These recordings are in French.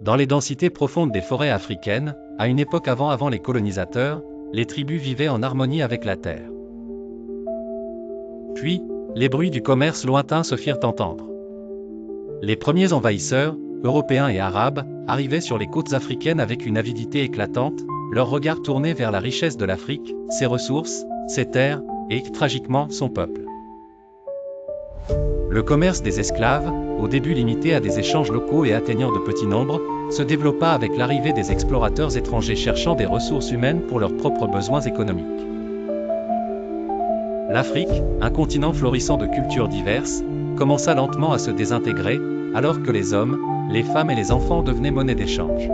Dans les densités profondes des forêts africaines, à une époque avant les colonisateurs, les tribus vivaient en harmonie avec la terre. Puis, les bruits du commerce lointain se firent entendre. Les premiers envahisseurs, européens et arabes, arrivaient sur les côtes africaines avec une avidité éclatante, leur regard tourné vers la richesse de l'Afrique, ses ressources, ses terres, et, tragiquement, son peuple. Le commerce des esclaves, au début limité à des échanges locaux et atteignant de petits nombres, se développa avec l'arrivée des explorateurs étrangers cherchant des ressources humaines pour leurs propres besoins économiques. L'Afrique, un continent florissant de cultures diverses, commença lentement à se désintégrer, alors que les hommes, les femmes et les enfants devenaient monnaie d'échange.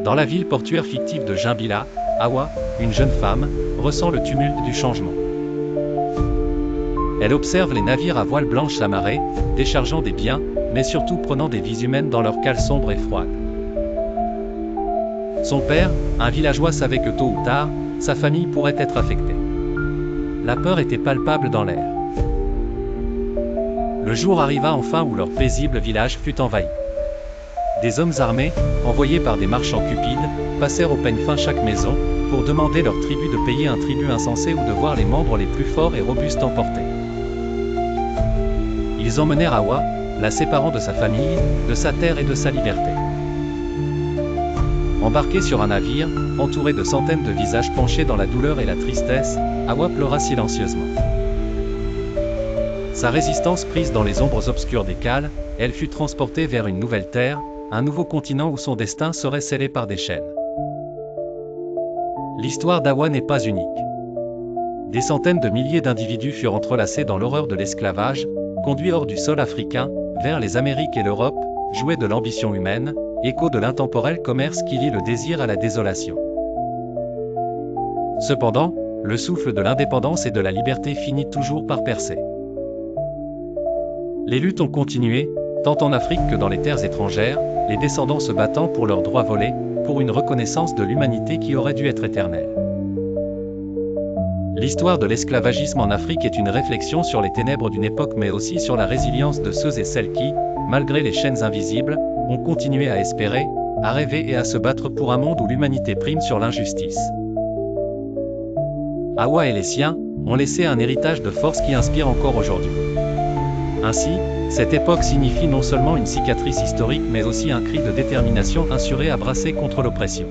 Dans la ville portuaire fictive de Jimbila, Hawa, une jeune femme, ressent le tumulte du changement. Elle observe les navires à voile blanche s'amarrer, déchargeant des biens, mais surtout prenant des vies humaines dans leurs cales sombres et froides. Son père, un villageois, savait que tôt ou tard, sa famille pourrait être affectée. La peur était palpable dans l'air. Le jour arriva enfin où leur paisible village fut envahi. Des hommes armés, envoyés par des marchands cupides, passèrent au peigne fin chaque maison, pour demander leur tribu de payer un tribut insensé ou de voir les membres les plus forts et robustes emportés. Ils emmenèrent Hawa, la séparant de sa famille, de sa terre et de sa liberté. Embarquée sur un navire, entourée de centaines de visages penchés dans la douleur et la tristesse, Hawa pleura silencieusement. Sa résistance prise dans les ombres obscures des cales, elle fut transportée vers une nouvelle terre, un nouveau continent où son destin serait scellé par des chaînes. L'histoire d'Hawa n'est pas unique. Des centaines de milliers d'individus furent entrelacés dans l'horreur de l'esclavage, conduits hors du sol africain, vers les Amériques et l'Europe, jouets de l'ambition humaine, écho de l'intemporel commerce qui lie le désir à la désolation. Cependant, le souffle de l'indépendance et de la liberté finit toujours par percer. Les luttes ont continué, tant en Afrique que dans les terres étrangères, les descendants se battant pour leurs droits volés, pour une reconnaissance de l'humanité qui aurait dû être éternelle. L'histoire de l'esclavagisme en Afrique est une réflexion sur les ténèbres d'une époque mais aussi sur la résilience de ceux et celles qui, malgré les chaînes invisibles, ont continué à espérer, à rêver et à se battre pour un monde où l'humanité prime sur l'injustice. Hawa et les siens ont laissé un héritage de force qui inspire encore aujourd'hui. Ainsi, cette époque signifie non seulement une cicatrice historique mais aussi un cri de détermination assuré à brasser contre l'oppression.